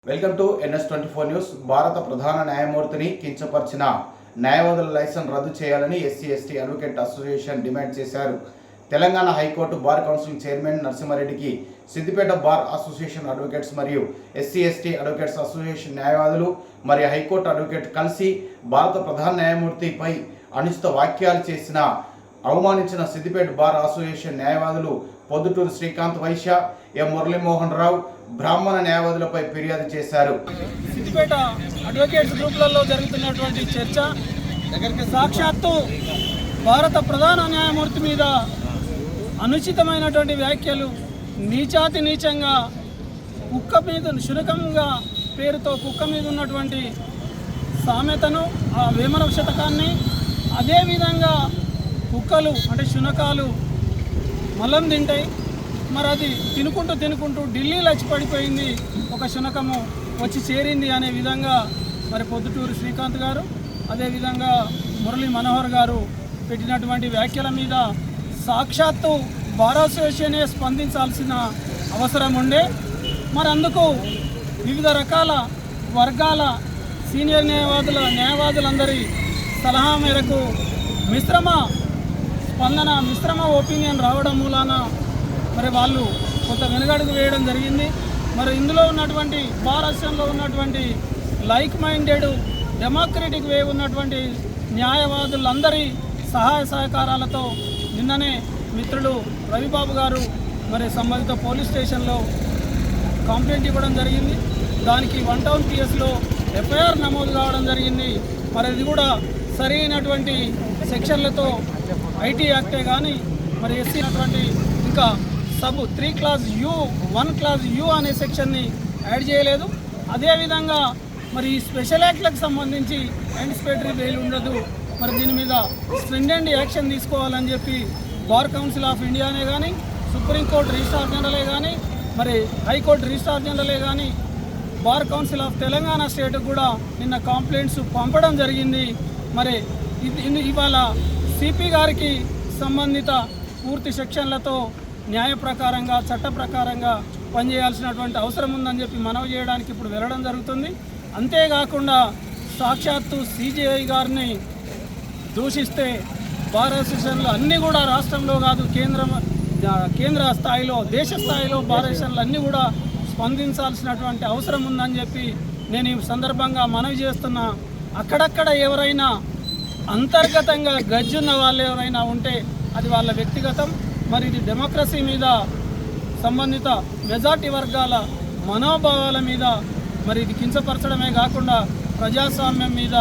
Welcome to NS24 news. భారత ప్రధాన న్యాయమూర్తిని కించపరిచిన న్యాయవాదుల లైసెన్స్ రద్దు చేయాలని SC/ST అడ్వకేట్ అసోసియేషన్ డిమాండ్ చేశారు. Telangana high court bar council chairman నరసింహారెడ్డికి సిద్దిపేట బార్ అసోసియేషన్ అడ్వకేట్స్ మరియు SC/ST అడ్వకేట్స్ అసోసియేషన్ న్యాయవాదులు మరియు హైకోర్టు అడ్వకేట్ కలిసి భారత ప్రధాన న్యాయమూర్తిపై అనుచిత వ్యాఖ్యలు చేసిన అవమానించిన సిద్దిపేట బార్ అసోసియేషన్ న్యాయవాదులు పొద్దుటూరు శ్రీకాంత్ వైశ్య, ఎం మురళీమోహన్ రావు బ్రాహ్మణ న్యాయవాదులపై ఫిర్యాదు చేశారు. సిద్దిపేట అడ్వకేట్స్ గ్రూపులలో జరుగుతున్నటువంటి చర్చ సాక్షాత్తు భారత ప్రధాన న్యాయమూర్తి మీద అనుచితమైనటువంటి వ్యాఖ్యలు, నీచాతి నీచంగా కుక్క మీద శునకంగా పేరుతో కుక్క మీద ఉన్నటువంటి సామెతను, ఆ వేమన శతకాన్ని, అదేవిధంగా కుక్కలు అంటే శునకాలు మలం తింటాయి. మరి అది తినుకుంటూ ఢిల్లీలో వచ్చి పడిపోయింది, ఒక శునకము వచ్చి చేరింది అనే విధంగా మరి పొద్దుటూరు శ్రీకాంత్ గారు, అదేవిధంగా మురళీ మనోహర్ గారు పెట్టినటువంటి వ్యాఖ్యల మీద సాక్షాత్తు బార్ అసోసియేషనే స్పందించాల్సిన అవసరం ఉండే. మరి అందుకు వివిధ రకాల వర్గాల సీనియర్ న్యాయవాదులందరి సలహా మేరకు మిశ్రమ ఒపీనియన్ రావడం మూలాన మరి వాళ్ళు కొంత వెనుగడుగు వేయడం జరిగింది. మరి ఇందులో ఉన్నటువంటి బార్ అసోసియేషన్లో ఉన్నటువంటి లైక్ మైండెడ్ డెమోక్రటిక్ వే ఉన్నటువంటి న్యాయవాదులందరి సహాయ సహకారాలతో నిన్ననే మిత్రులు రవిబాబు గారు మరి సంబంధిత పోలీస్ స్టేషన్లో కంప్లైంట్ ఇవ్వడం జరిగింది. దానికి 1 టౌన్ PSలో FIR నమోదు కావడం జరిగింది. మరి ఇది కూడా సరైనటువంటి సెక్షన్లతో IT యాక్టే కానీ మరి SC అటువంటి ఇంకా sub 3 class U 1 class U అనే సెక్షన్ని యాడ్ చేయలేదు. అదేవిధంగా మరి ఈ స్పెషల్ యాక్ట్లకు సంబంధించి యాంటిసిపేటరీ బెయిల్ ఉండదు. మరి దీని మీద స్ట్రింజెంట్ యాక్షన్ తీసుకోవాలని చెప్పి బార్ కౌన్సిల్ ఆఫ్ ఇండియానే కానీ, సుప్రీంకోర్టు రిజిస్ట్రార్ జనరలే కానీ, మరి హైకోర్టు రిజిస్ట్రార్ జనరలే కానీ, బార్ కౌన్సిల్ ఆఫ్ తెలంగాణ స్టేట్కి కూడా నిన్న కంప్లైంట్స్ పంపడం జరిగింది. మరి ఇవాళ CP గారికి సంబంధిత పూర్తి సెక్షన్లతో న్యాయ ప్రకారంగా చట్ట ప్రకారంగా పనిచేయాల్సినటువంటి అవసరం ఉందని చెప్పి మనవి చేయడానికి ఇప్పుడు వెళ్ళడం జరుగుతుంది. అంతేకాకుండా సాక్షాత్తు CJI గారిని దూషిస్తే బార్ అసోసియేషన్లు అన్నీ కూడా రాష్ట్రంలో కాదు కేంద్ర స్థాయిలో, దేశ స్థాయిలో బార్ అసోసియేషన్లు అన్నీ కూడా స్పందించాల్సినటువంటి అవసరం ఉందని చెప్పి నేను ఈ సందర్భంగా మనవి చేస్తున్నా. అక్కడక్కడ ఎవరైనా అంతర్గతంగా గజ్జున్న వాళ్ళు ఎవరైనా ఉంటే అది వాళ్ళ వ్యక్తిగతం. మరి ఇది డెమోక్రసీ మీద, సంబంధిత మెజార్టీ వర్గాల మనోభావాల మీద మరి ఇది కించపరచడమే కాకుండా ప్రజాస్వామ్యం మీద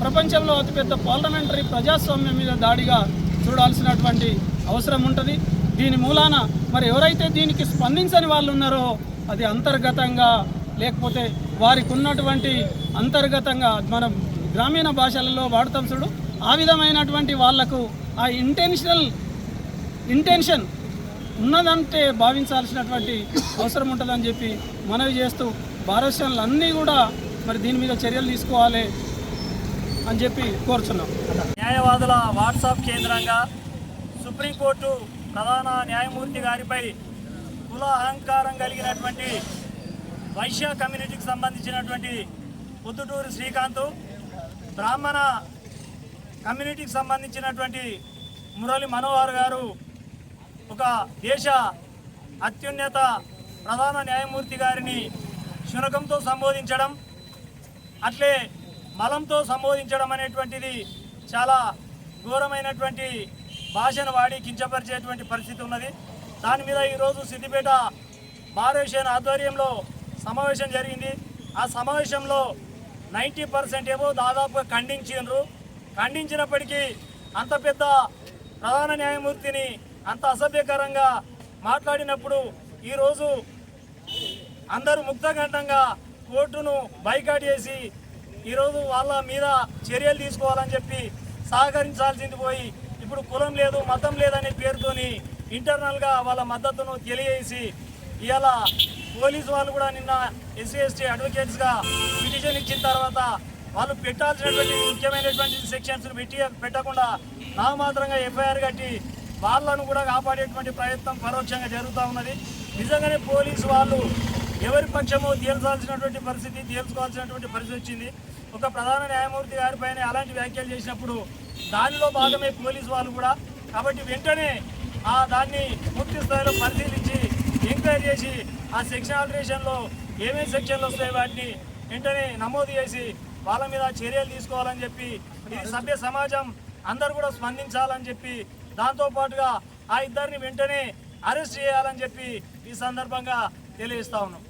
ప్రపంచంలో అతిపెద్ద పార్లమెంటరీ ప్రజాస్వామ్యం మీద దాడిగా చూడాల్సినటువంటి అవసరం ఉంటుంది. దీని మూలాన మరి ఎవరైతే దీనికి స్పందించని వాళ్ళు ఉన్నారో అది అంతర్గతంగా, లేకపోతే వారికి ఉన్నటువంటి అంతర్గతంగా మనం గ్రామీణ భాషలలో వాడతాం చూడు, ఆ విధమైనటువంటి వాళ్లకు ఆ ఇంటెన్షన్ ఉన్నదంటే భావించాల్సినటువంటి అవసరం ఉంటుందని చెప్పి మనవి చేస్తూ బార్ అసోసియేషన్లు అన్నీ కూడా మరి దీని మీద చర్యలు తీసుకోవాలి అని చెప్పి కోరుచున్నాం. న్యాయవాదుల వాట్సాప్ కేంద్రంగా సుప్రీంకోర్టు ప్రధాన న్యాయమూర్తి గారిపై కుల అహంకారం కలిగినటువంటి వైశ్య కమ్యూనిటీకి సంబంధించినటువంటి పొద్దుటూరు శ్రీకాంత్, బ్రాహ్మణ కమ్యూనిటీకి సంబంధించినటువంటి మురళి మనోహర్ గారు ఒక దేశ అత్యున్నత ప్రధాన న్యాయమూర్తి గారిని శునకంతో సంబోధించడం, అట్లే మలంతో సంబోధించడం అనేటువంటిది చాలా ఘోరమైనటువంటి భాషను వాడి కించపరిచేటువంటి పరిస్థితి ఉన్నది. దాని మీద ఈరోజు సిద్దిపేట బార్ అసోసియేషన్ ఆధ్వర్యంలో సమావేశం జరిగింది. ఆ సమావేశంలో 90% ఏమో దాదాపుగా ఖండించినప్పటికీ అంత పెద్ద ప్రధాన న్యాయమూర్తిని అంత అసభ్యకరంగా మాట్లాడినప్పుడు ఈరోజు అందరూ ముక్తకంఠంగా కోర్టును బైకాట్ చేసి ఈరోజు వాళ్ళ మీద చర్యలు తీసుకోవాలని చెప్పి సహకరించాల్సింది పోయి ఇప్పుడు కులం లేదు, మతం లేదనే పేరుతోని ఇంటర్నల్గా వాళ్ళ మద్దతును తెలియజేసి ఇవాళ పోలీసు వాళ్ళు కూడా నిన్న SC/ST అడ్వకేట్స్గా పిటిషన్ ఇచ్చిన తర్వాత వాళ్ళు పెట్టాల్సినటువంటి ముఖ్యమైనటువంటి సెక్షన్స్ పెట్టకుండా నామమాత్రంగా FIR కట్టి వాళ్ళను కూడా కాపాడేటువంటి ప్రయత్నం పరోక్షంగా జరుగుతూ ఉన్నది. నిజంగానే పోలీసు వాళ్ళు ఎవరి పక్షమో తేల్చాల్సినటువంటి పరిస్థితి తేల్చుకోవాల్సినటువంటి పరిస్థితి వచ్చింది. ఒక ప్రధాన న్యాయమూర్తి గారిపైన అలాంటి వ్యాఖ్యలు చేసినప్పుడు దానిలో భాగమే పోలీసు వాళ్ళు కూడా. కాబట్టి వెంటనే దాన్ని పూర్తి స్థాయిలో పరిశీలించి ఎంక్వైరీ చేసి ఆ సెక్షన్ ఆల్టరేషన్లో ఏమేమి సెక్షన్లు వస్తాయి వాటిని వెంటనే నమోదు చేసి వాళ్ళ మీద చర్యలు తీసుకోవాలని చెప్పి, ఇది సభ్య సమాజం అందరూ కూడా స్పందించాలని చెప్పి, దాంతోపాటుగా ఆ ఇద్దరిని వెంటనే అరెస్ట్ చేయాలని చెప్పి ఈ సందర్భంగా తెలియజేస్తా ఉన్నాం.